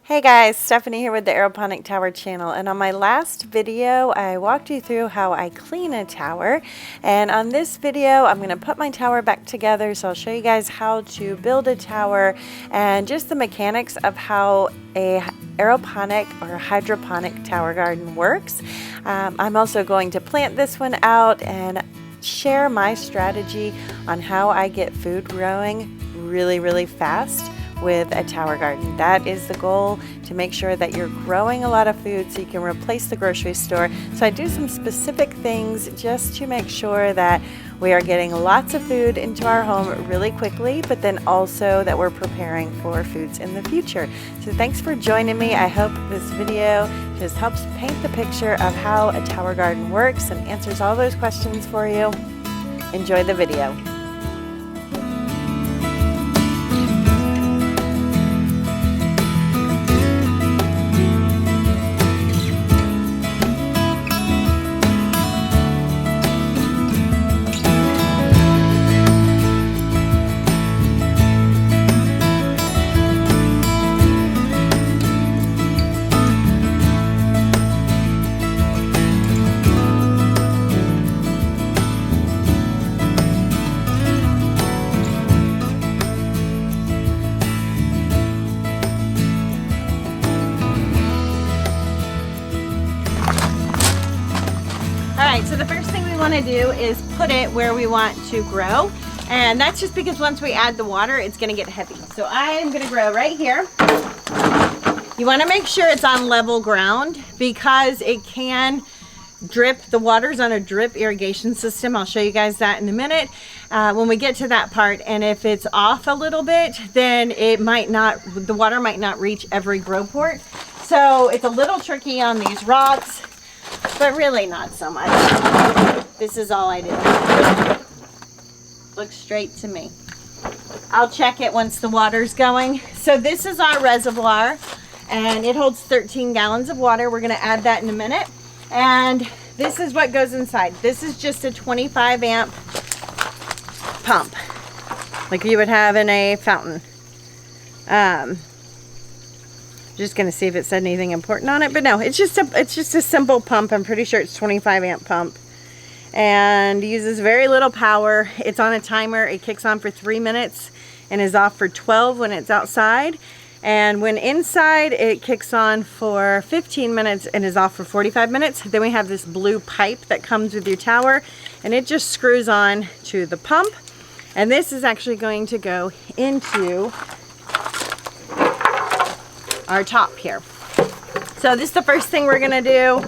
Hey guys, Stephanie here with the Aeroponic Tower channel, and on my last video I walked you through how I clean a tower, and on this video I'm going to put my tower back together. So I'll show you guys how to build a tower and just the mechanics of how a aeroponic or hydroponic tower garden works. I'm also going to plant this one out and share my strategy on how I get food growing really fast with a tower garden. That is the goal, to make sure that you're growing a lot of food so you can replace the grocery store. So I do some specific things just to make sure that we are getting lots of food into our home really quickly, but then also that we're preparing for foods in the future. So thanks for joining me. I hope this video just helps paint the picture of how a tower garden works and answers all those questions for you. Enjoy the video. So the first thing we want to do is put it where we want to grow, and that's just because once we add the water it's going to get heavy. So I am going to grow right here. You want to make sure it's on level ground because it can drip. The water's on a drip irrigation system. I'll show you guys that in a minute when we get to that part. And if it's off a little bit, then it might not, the water might not reach every grow port. So it's a little tricky on these rocks, but really not so much. This is all I do. Looks straight to me. I'll check it once the water's going. So this is our reservoir, and it holds 13 gallons of water. We're going to add that in a minute. And this is what goes inside. This is just a 25 amp pump, like you would have in a fountain. Just gonna see if it said anything important on it, but no, it's just a simple pump. I'm pretty sure it's 25 amp pump and uses very little power. It's on a timer. It kicks on for 3 minutes and is off for 12 when it's outside, and when inside it kicks on for 15 minutes and is off for 45 minutes. Then we have this blue pipe that comes with your tower, and it just screws on to the pump, and this is actually going to go into our top here. So this is the first thing we're gonna do.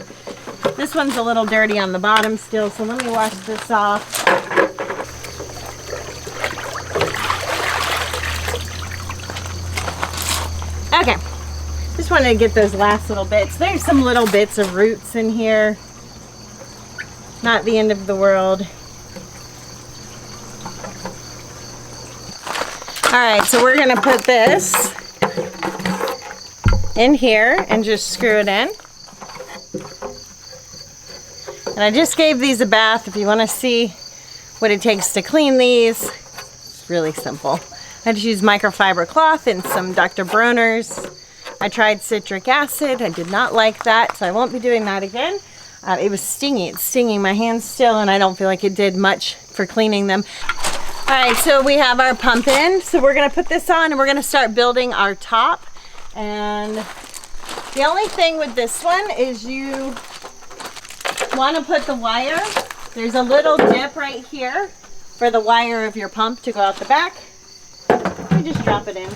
This one's a little dirty on the bottom still, so let me wash this off. Okay, just wanted to get those last little bits. There's some little bits of roots in here. Not the end of the world. All right, so we're gonna put this in here and just screw it in. And I just gave these a bath. If you want to see what it takes to clean these, it's really simple. I just used microfiber cloth and some Dr. Bronner's. I tried citric acid. I did not like that, so I won't be doing that again. It was stingy. It's stinging my hands still, and I don't feel like it did much for cleaning them. All right, so we have our pump in. So we're gonna put this on and we're gonna start building our top. And the only thing with this one is you want to put the wire. There's a little dip right here for the wire of your pump to go out the back. You just drop it in.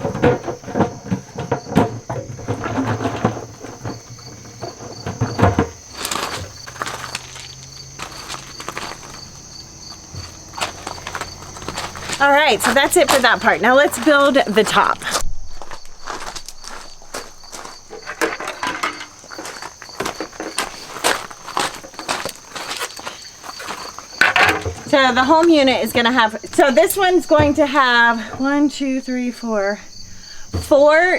All right, so that's it for that part. Now let's build the top. So the home unit is going to have, so this one's going to have 4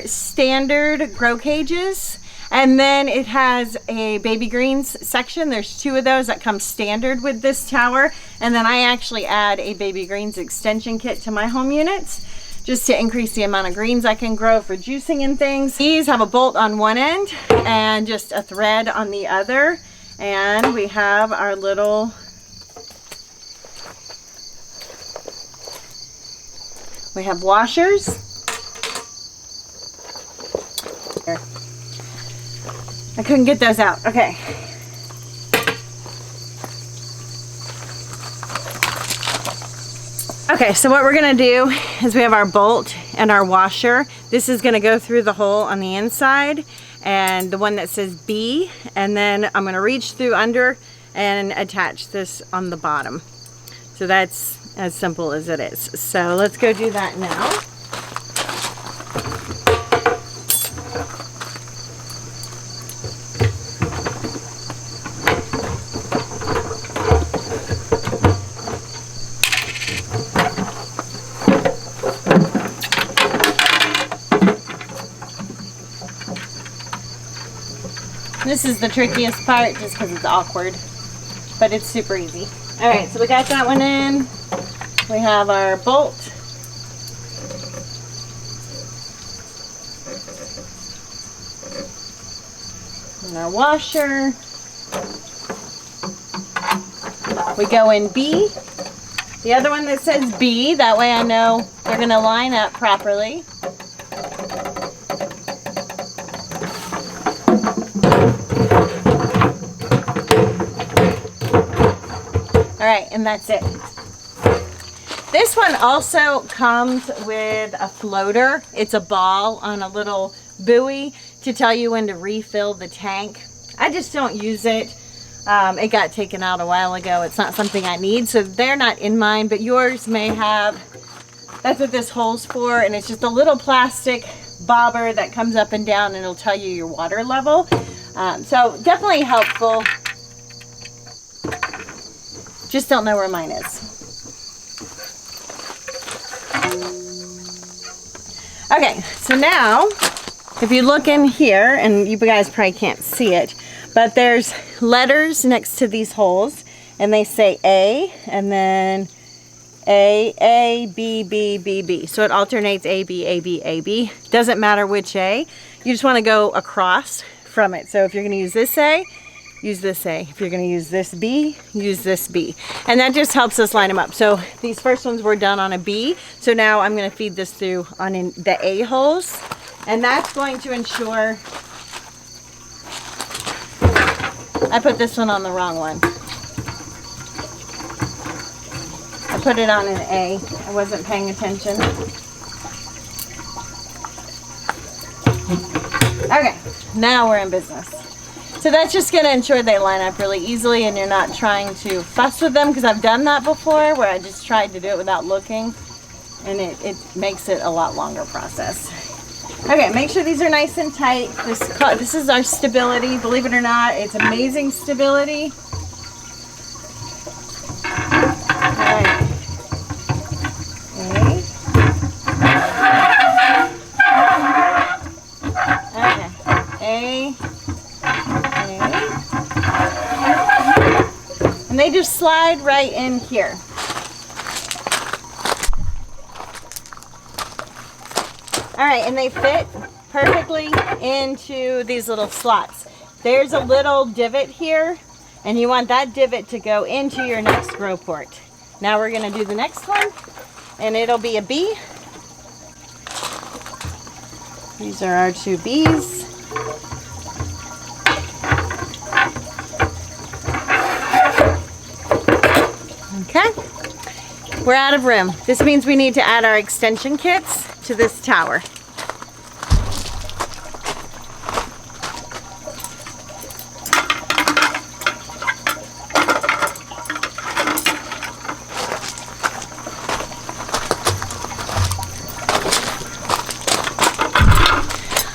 standard grow cages, and then it has a baby greens section. There's 2 of those that come standard with this tower, and then I actually add a baby greens extension kit to my home units. just to increase the amount of greens I can grow for juicing and things. These have a bolt on one end and just a thread on the other. And we have our little, we have washers. Here. I couldn't get those out. Okay. Okay, so what we're gonna do is we have our bolt and our washer. This is gonna go through the hole on the inside and the one that says B, and then I'm gonna reach through under and attach this on the bottom. So that's as simple as it is. So let's go do that now. This is the trickiest part just because it's awkward, but it's super easy. All right, so we got that one in. We have our bolt. And our washer. We go in B. The other one that says B, that way I know they're gonna line up properly. All right, and that's it. This one also comes with a floater. It's a ball on a little buoy to tell you when to refill the tank. I just don't use it. It got taken out a while ago. It's not something I need, so they're not in mine, but yours may have. That's what this hole's for, and it's just a little plastic bobber that comes up and down, and it'll tell you your water level. So definitely helpful. Just don't know where mine is. Okay, so now, if you look in here, and you guys probably can't see it, but there's letters next to these holes, and they say A, and then A, B, B, B, B. So it alternates A, B, A, B, A, B. Doesn't matter which A. You just want to go across from it. So if you're going to use this A, use this A. If you're going to use this B, use this B. And that just helps us line them up. So these first ones were done on a B. So now I'm going to feed this through on the A holes. And that's going to ensure... I put this one on the wrong one. I put it on an A. I wasn't paying attention. Okay, now we're in business. So that's just going to ensure they line up really easily and you're not trying to fuss with them, because I've done that before where I just tried to do it without looking, and it makes it a lot longer process. Okay, make sure these are nice and tight. This is our stability. Believe it or not, it's amazing stability. All right. Okay. And they just slide right in here. All right, and they fit perfectly into these little slots. There's a little divot here, and you want that divot to go into your next grow port. Now we're gonna do the next one, and it'll be a B. These are our two Bs. Okay, we're out of room. This means we need to add our extension kits to this tower.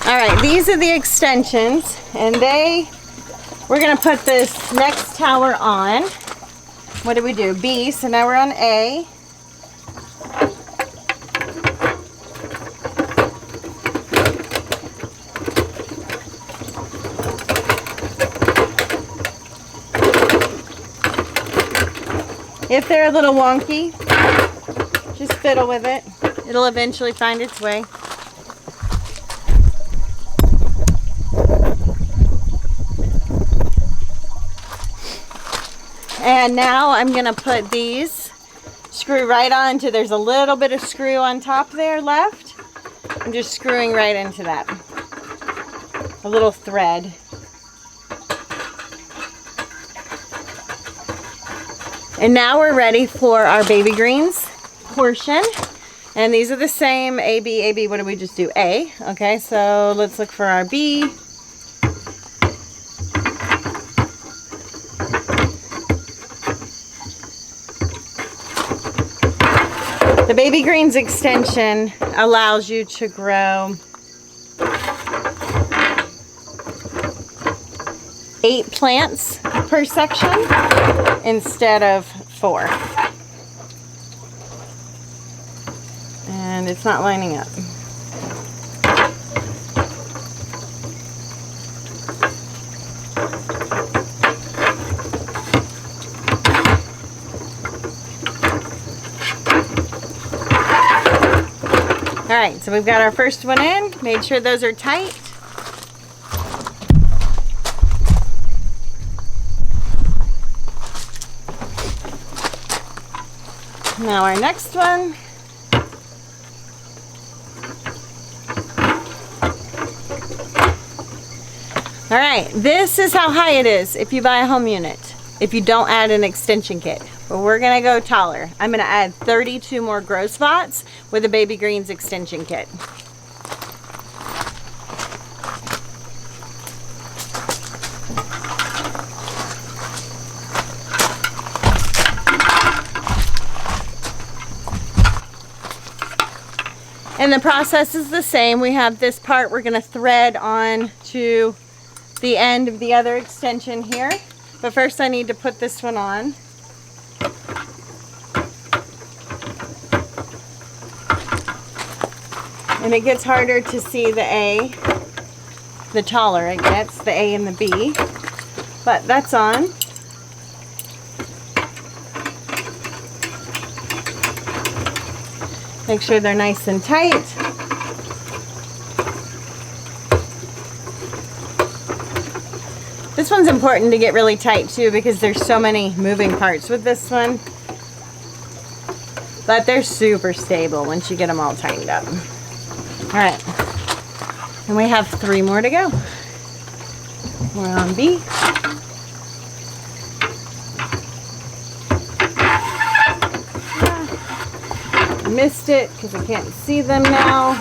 All right, these are the extensions, and we're gonna put this next tower on. What did we do? B, so now we're on A. If they're a little wonky, just fiddle with it It'll eventually find its way. And now I'm gonna put these, screw right onto, there's a little bit of screw on top there left. I'm just screwing right into that. A little thread. And now we're ready for our baby greens portion. And these are the same, A, B, A, B. What did we just do? A. Okay, so let's look for our B. The baby greens extension allows you to grow 8 plants per section instead of 4. And it's not lining up. All right, so we've got our first one in, made sure those are tight. Now our next one. All right, this is how high it is if you buy a home unit, if you don't add an extension kit. But we're gonna go taller. I'm gonna add 32 more grow spots with a baby greens extension kit. And the process is the same. We have this part we're gonna thread on to the end of the other extension here. But first I need to put this one on. And it gets harder to see the A, the taller it gets, the A and the B. But that's on. Make sure they're nice and tight. This one's important to get really tight too because there's so many moving parts with this one. But they're super stable once you get them all tightened up. All right, and we have 3 more to go. We're on B. Missed it because I can't see them now.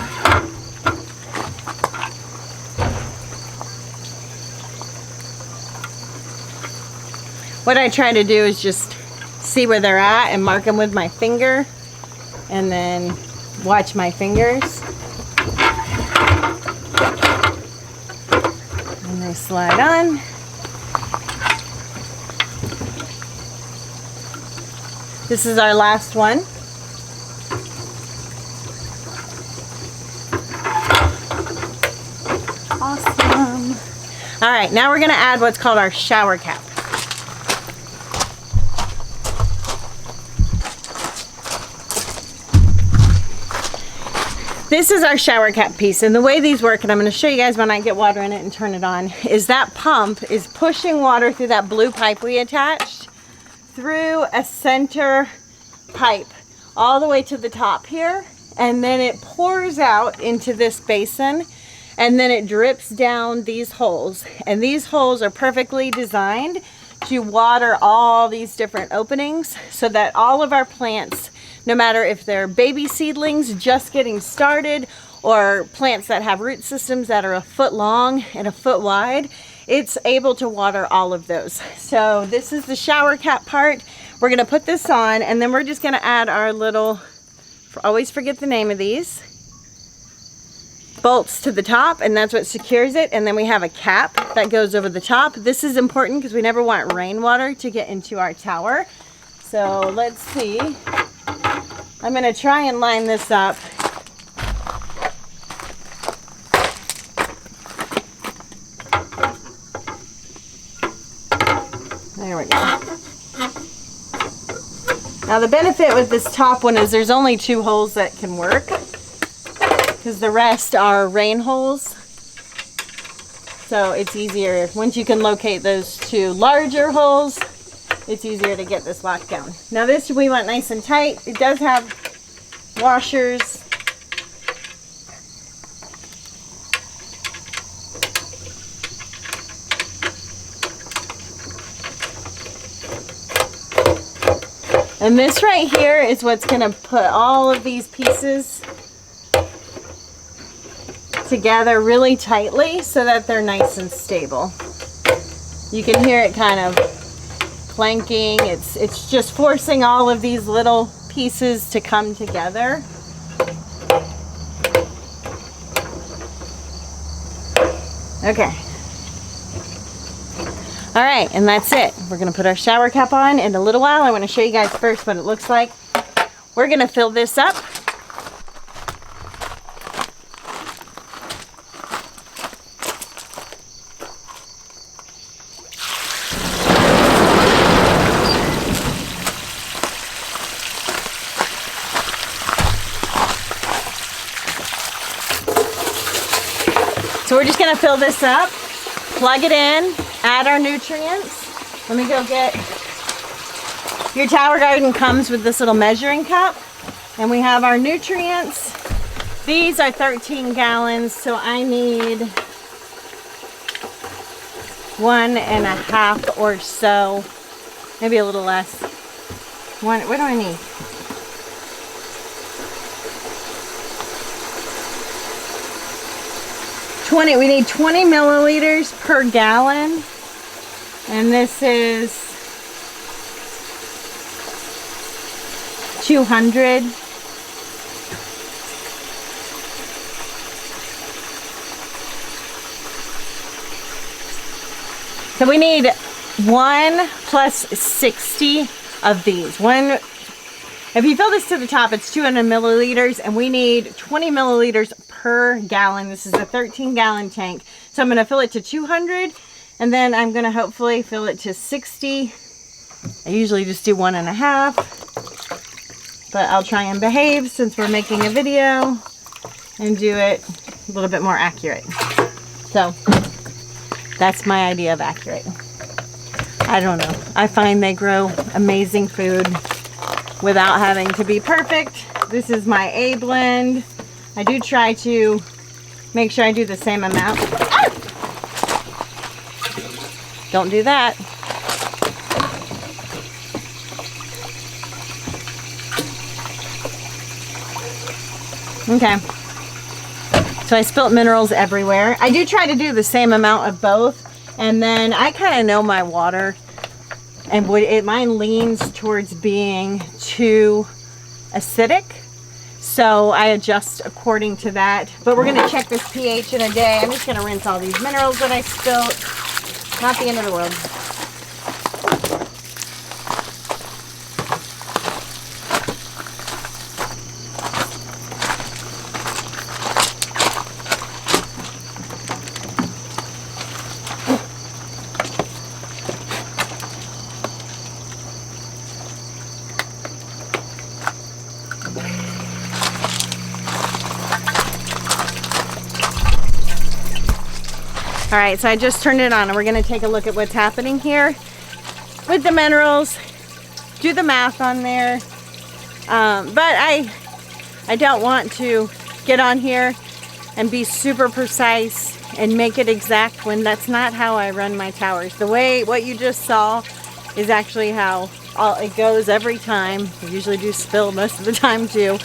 What I try to do is just see where they're at and mark them with my finger and then watch my fingers. And they slide on. This is our last one. Awesome. All right, now we're gonna add what's called our shower cap. This is our shower cap piece, and the way these work, and I'm going to show you guys when I get water in it and turn it on, is that pump is pushing water through that blue pipe we attached through a center pipe all the way to the top here, and then it pours out into this basin, and then it drips down these holes, and these holes are perfectly designed to water all these different openings so that all of our plants, no matter if they're baby seedlings just getting started or plants that have root systems that are a foot long and a foot wide, it's able to water all of those. So this is the shower cap part. We're gonna put this on and then we're just gonna add our little, always forget the name of these, bolts to the top, and that's what secures it. And then we have a cap that goes over the top. This is important because we never want rainwater to get into our tower. So let's see. I'm going to try and line this up. There we go. Now the benefit with this top one is there's only 2 holes that can work, because the rest are rain holes. So it's easier, once you can locate those 2 larger holes, it's easier to get this locked down. Now this we want nice and tight. It does have washers. And this right here is what's going to put all of these pieces together really tightly so that they're nice and stable. You can hear it kind of clanking. It's just forcing all of these little pieces to come together. Okay. All right, and that's it. We're gonna put our shower cap on in a little while. I want to show you guys first what it looks like. We're gonna fill this up. So we're just gonna fill this up, plug it in, add our nutrients. Let me go get, your Tower Garden comes with this little measuring cup, and we have our nutrients. These are 13 gallons, so I need 1.5 or so, maybe a little less. What do I need? We need 20 milliliters per gallon, and this is 200. So we need 1 plus 60 of these. If you fill this to the top, it's 200 milliliters, and we need 20 milliliters per gallon. This is a 13-gallon tank. So I'm going to fill it to 200, and then I'm going to hopefully fill it to 60. I usually just do 1.5, but I'll try and behave since we're making a video and do it a little bit more accurate. So that's my idea of accurate. I don't know. I find they grow amazing food without having to be perfect. This is my A blend. I do try to make sure I do the same amount. Ah! Don't do that. Okay. So I spilt minerals everywhere. I do try to do the same amount of both, and then I kind of know my water, and mine leans towards being too acidic, so I adjust according to that. But we're going to check this pH in a day. I'm just going to rinse all these minerals that I spilled. Not the end of the world. All right, so I just turned it on, and we're gonna take a look at what's happening here with the minerals, do the math on there. But I don't want to get on here and be super precise and make it exact when that's not how I run my towers. What you just saw is actually how it goes every time. I usually do spill most of the time too.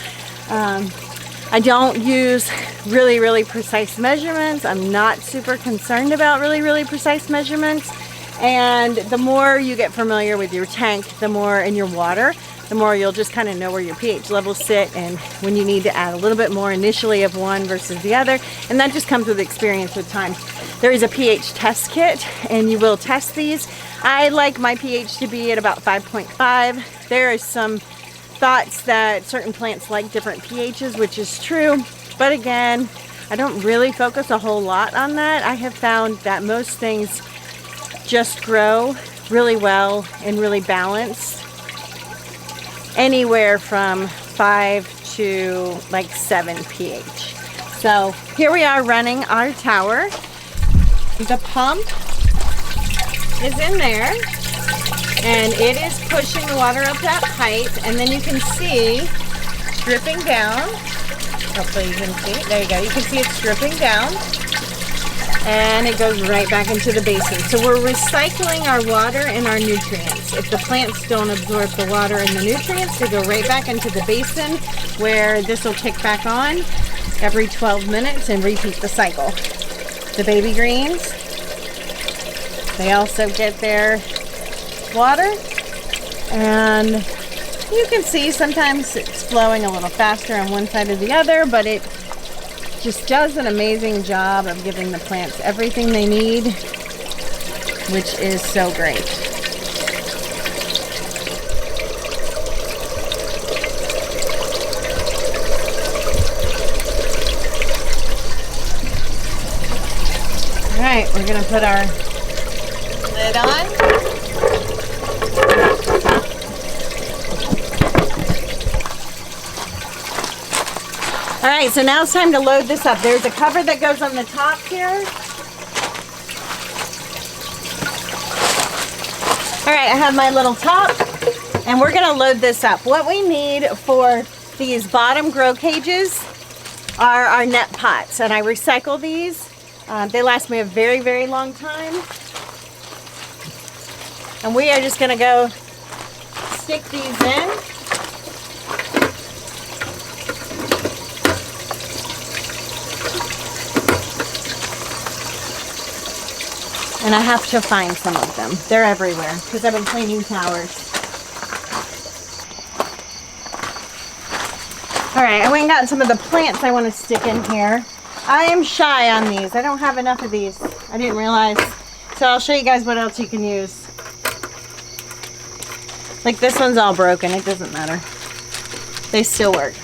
I don't use really precise measurements. I'm not super concerned about really precise measurements. And the more you get familiar with your tank, the more in your water, the more you'll just kind of know where your pH levels sit and when you need to add a little bit more initially of one versus the other. And that just comes with experience with time. There is a pH test kit, and you will test these. I like my pH to be at about 5.5. There is some thoughts that certain plants like different pHs, which is true, but again, I don't really focus a whole lot on that. I have found that most things just grow really well and really balanced. anywhere from 5 to like 7 pH. So here we are running our tower. The pump is in there and it is pushing the water up that pipe, and then you can see dripping down. Hopefully you can see. There you go. You can see it's dripping down and it goes right back into the basin. So we're recycling our water and our nutrients. If the plants don't absorb the water and the nutrients, they go right back into the basin, where this will kick back on every 12 minutes and repeat the cycle. The baby greens, they also get their water, and you can see sometimes it's flowing a little faster on one side or the other, but it just does an amazing job of giving the plants everything they need, which is so great. All right, we're gonna put our lid on. All right, so now it's time to load this up. There's a cover that goes on the top here. All right, I have my little top, and we're gonna load this up. What we need for these bottom grow cages are our net pots, and I recycle these. They last me a very, very long time. And we are just gonna go stick these in. And I have to find some of them. They're everywhere because I've been cleaning towers. All right, I went and got some of the plants I want to stick in here. I am shy on these. I don't have enough of these. I didn't realize. So I'll show you guys what else you can use. Like this one's all broken. It doesn't matter. They still work.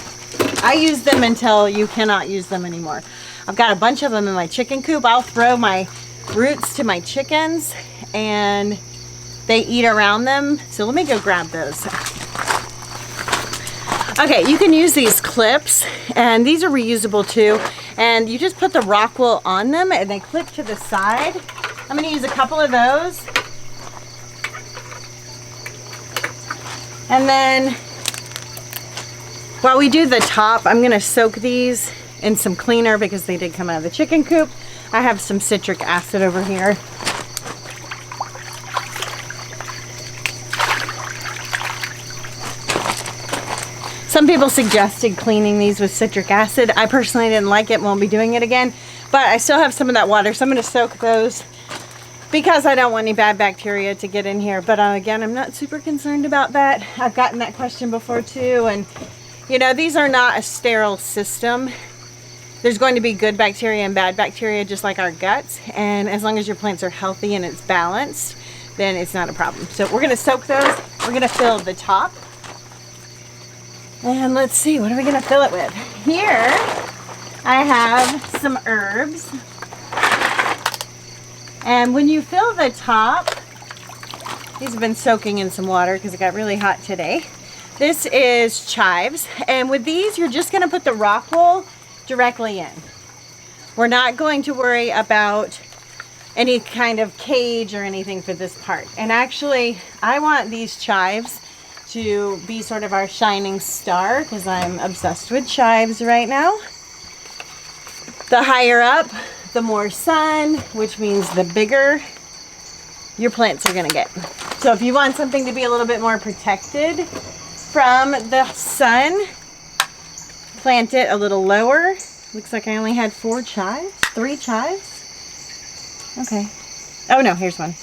I use them until you cannot use them anymore. I've got a bunch of them in my chicken coop. I'll throw my roots to my chickens and they eat around them. So let me go grab those. Okay, you can use these clips, and these are reusable too. And you just put the rock wool on them and they clip to the side. I'm gonna use a couple of those. And then while we do the top, I'm gonna soak these in some cleaner because they did come out of the chicken coop. I have some citric acid over here. Some people suggested cleaning these with citric acid. I personally didn't like it, won't be doing it again, but I still have some of that water, so I'm gonna soak those because I don't want any bad bacteria to get in here. But again, I'm not super concerned about that. I've gotten that question before too, and you know, these are not a sterile system. There's going to be good bacteria and bad bacteria just like our guts, and as long as your plants are healthy and it's balanced, then it's not a problem. So we're gonna soak those. We're gonna fill the top. And let's see, what are we gonna fill it with? Here, I have some herbs. And when you fill the top, these have been soaking in some water because it got really hot today. This is chives, and with these, you're just gonna put the rock wool directly in. We're not going to worry about any kind of cage or anything for this part. And actually, I want these chives to be sort of our shining star because I'm obsessed with chives right now. The higher up, the more sun, which means the bigger your plants are gonna get. So if you want something to be a little bit more protected from the sun, plant it a little lower. Looks like I only had 3 chives. Okay. Oh no, here's one.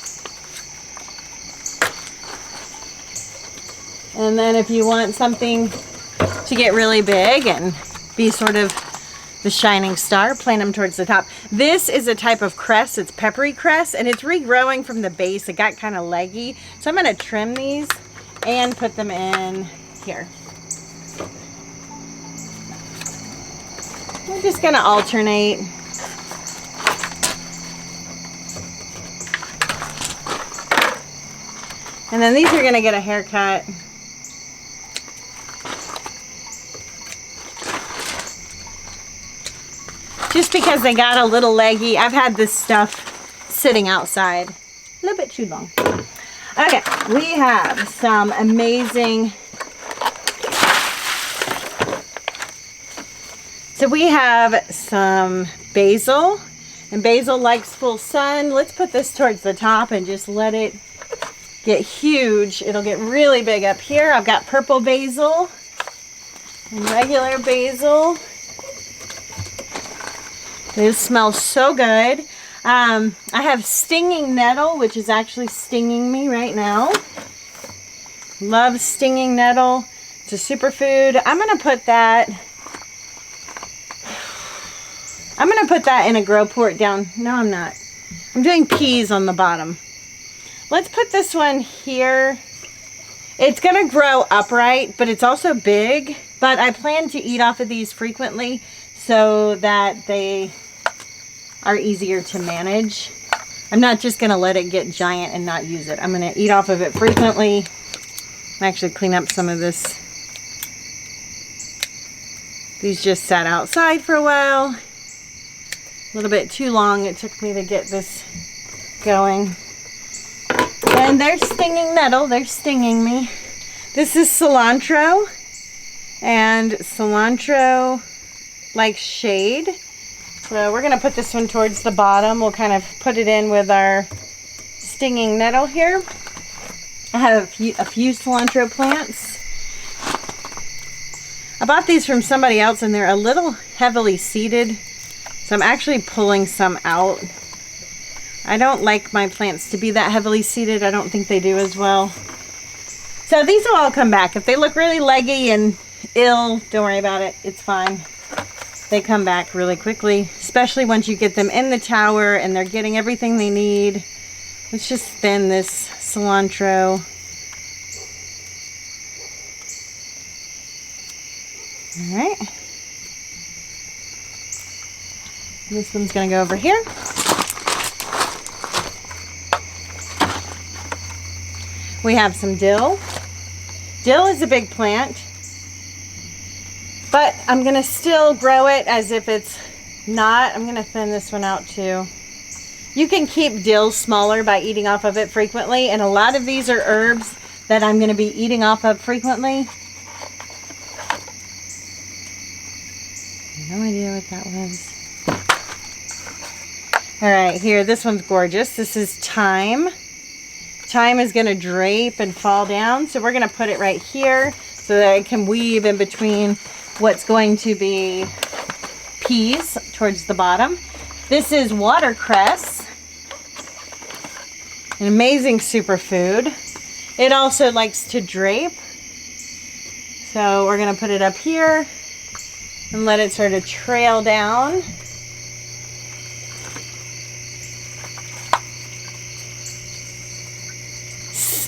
And then if you want something to get really big and be sort of the shining star, plant them towards the top. This is a type of cress, it's peppery cress, and it's regrowing from the base. It got kind of leggy. So I'm gonna trim these and put them in here. We're just gonna alternate. And then these are gonna get a haircut. just because they got a little leggy. I've had this stuff sitting outside a little bit too long. Okay, we have some amazing, so we have some basil, and basil likes full sun. Let's put this towards the top and just let it get huge. It'll get really big up here. I've got purple basil and regular basil. These smell so good. I have stinging nettle, which is actually stinging me right now. Love stinging nettle. It's a superfood. I'm gonna put that in a grow port down. No, I'm not. I'm doing peas on the bottom. Let's put this one here. It's gonna grow upright, but it's also big. But I plan to eat off of these frequently so that they are easier to manage. I'm not just gonna let it get giant and not use it. I'm gonna eat off of it frequently. Actually clean up some of this. These just sat outside for a while. A little bit too long it took me to get this going. And there's stinging nettle, they're stinging me. This is cilantro, and cilantro likes shade. So we're gonna put this one towards the bottom. We'll kind of put it in with our stinging nettle here. I have a few cilantro plants. I bought these from somebody else and they're a little heavily seeded. So I'm actually pulling some out. I don't like my plants to be that heavily seeded. I don't think they do as well. So these will all come back. If they look really leggy and ill, don't worry about it. It's fine. They come back really quickly, especially once you get them in the tower and they're getting everything they need. Let's just thin this cilantro. All right. This one's gonna go over here. We have some dill. Dill is a big plant, but I'm gonna still grow it as if it's not. I'm gonna thin this one out too. You can keep dill smaller by eating off of it frequently, and a lot of these are herbs that I'm gonna be eating off of frequently. No idea what that was. All right, here, this one's gorgeous. This is thyme. Thyme is gonna drape and fall down, so we're gonna put it right here so that it can weave in between what's going to be peas towards the bottom. This is watercress, an amazing superfood. It also likes to drape. So we're gonna put it up here and let it sort of trail down.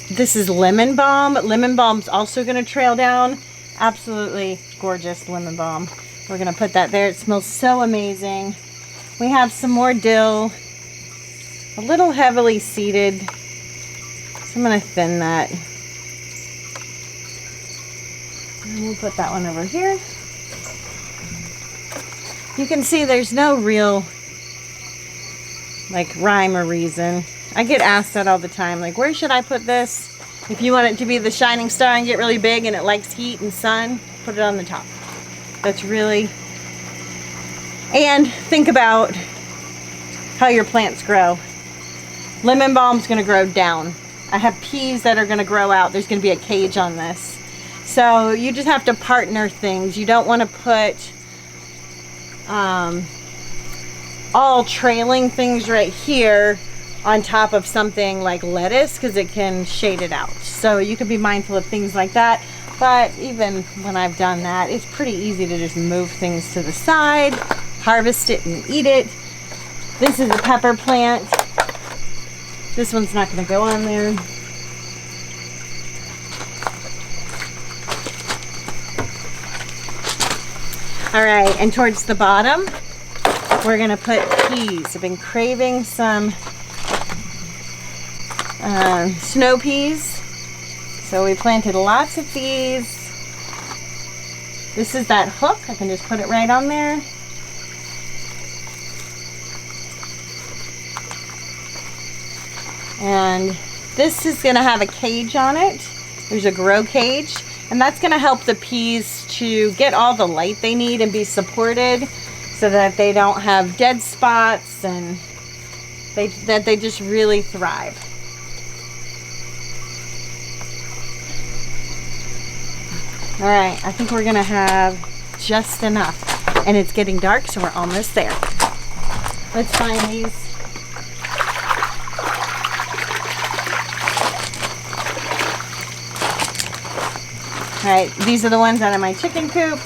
This is lemon balm. Lemon balm's also gonna trail down. Absolutely gorgeous lemon balm. We're gonna put that there. It smells so amazing. We have some more dill, a little heavily seeded. So I'm gonna thin that. And we'll put that one over here. You can see there's no real like rhyme or reason. I get asked that all the time, like, where should I put this? If you want it to be the shining star and get really big and it likes heat and sun, put it on the top. That's really, and think about how your plants grow. Lemon balm's gonna grow down. I have peas that are gonna grow out. There's gonna be a cage on this. So you just have to partner things. You don't wanna put all trailing things right here on top of something like lettuce, because it can shade it out. So you can be mindful of things like that. But even when I've done that, it's pretty easy to just move things to the side, harvest it and eat it. This is a pepper plant. This one's not going to go on there. All right, and towards the bottom, we're going to put peas. I've been craving some snow peas, so we planted lots of these. This is that hook. I can just put it right on there. And this is gonna have a cage on it. There's a grow cage, and that's gonna help the peas to get all the light they need and be supported so that they don't have dead spots and that they just really thrive. All right, I think we're gonna have just enough. And it's getting dark, so we're almost there. Let's find these. All right, these are the ones out of my chicken coop.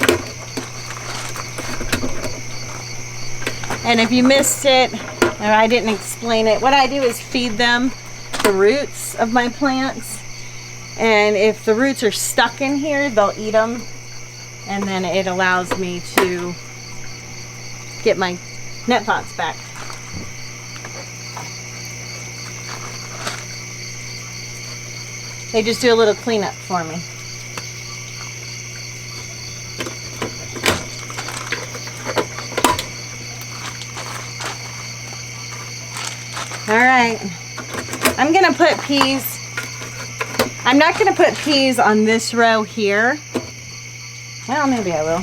And if you missed it, or I didn't explain it, what I do is feed them the roots of my plants. And if the roots are stuck in here, they'll eat them. And then it allows me to get my net pots back. They just do a little cleanup for me. All right, I'm gonna put peas. I'm not gonna put peas on this row here. Well, maybe I will.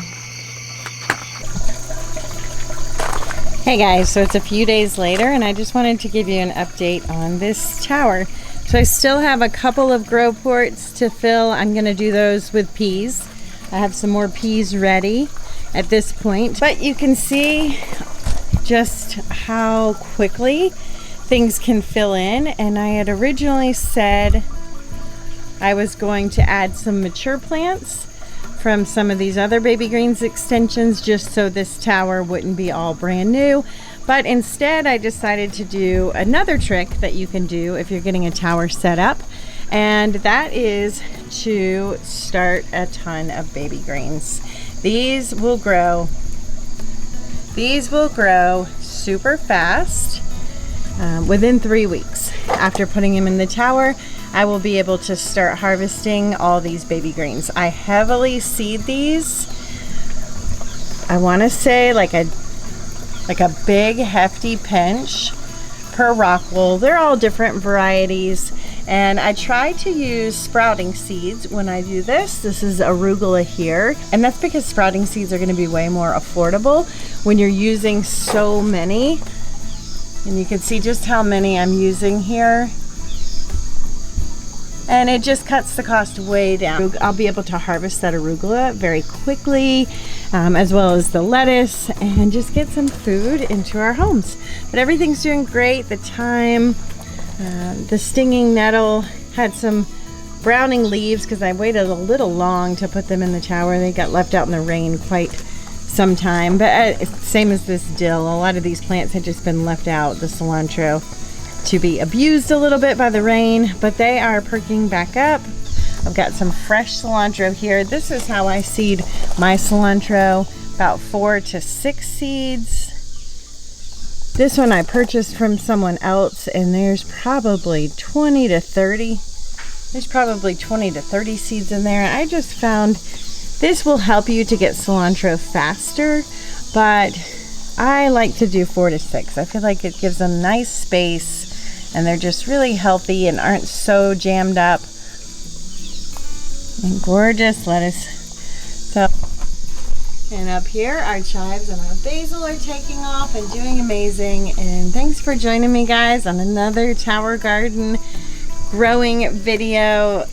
Hey guys, so it's a few days later and I just wanted to give you an update on this tower. So I still have a couple of grow ports to fill. I'm gonna do those with peas. I have some more peas ready at this point, but you can see just how quickly things can fill in. And I had originally said I was going to add some mature plants from some of these other baby greens extensions just so this tower wouldn't be all brand new. But instead I decided to do another trick that you can do if you're getting a tower set up, and that is to start a ton of baby greens. These will grow super fast. Within 3 weeks after putting them in the tower, I will be able to start harvesting all these baby greens. I heavily seed these. I want to say like a big hefty pinch per rock wool. They're all different varieties, and I try to use sprouting seeds when I do this. This is arugula here, and that's because sprouting seeds are going to be way more affordable when you're using so many. And you can see just how many I'm using here. And it just cuts the cost way down. I'll be able to harvest that arugula very quickly, as well as the lettuce, and just get some food into our homes. But everything's doing great. The thyme, the stinging nettle had some browning leaves because I waited a little long to put them in the tower. They got left out in the rain quite some time, but same as this dill, a lot of these plants had just been left out, the cilantro, to be abused a little bit by the rain, but they are perking back up. I've got some fresh cilantro here. This is how I seed my cilantro, about 4 to 6 seeds. This one I purchased from someone else, and there's probably 20 to 30 seeds in there. I just found this will help you to get cilantro faster, but I like to do 4 to 6. I feel like it gives them nice space, and they're just really healthy and aren't so jammed up. And gorgeous lettuce. So, and up here, our chives and our basil are taking off and doing amazing. And thanks for joining me, guys, on another tower garden growing video.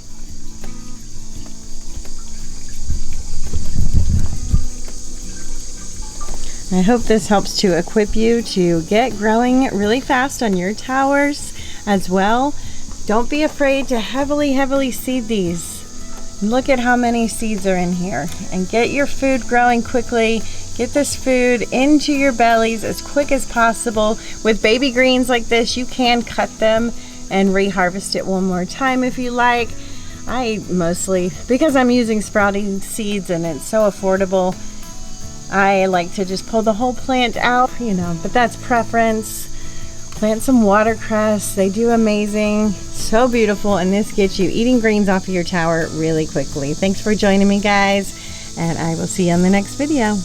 I hope this helps to equip you to get growing really fast on your towers as well. Don't be afraid to heavily seed these. Look at how many seeds are in here, and get your food growing quickly. Get this food into your bellies as quick as possible. With baby greens like this, you can cut them and reharvest it one more time if you like. I mostly, because I'm using sprouting seeds and it's so affordable, I like to just pull the whole plant out, but that's preference. Plant some watercress. They do amazing. So beautiful, and this gets you eating greens off of your tower really quickly. Thanks for joining me, guys, and I will see you on the next video.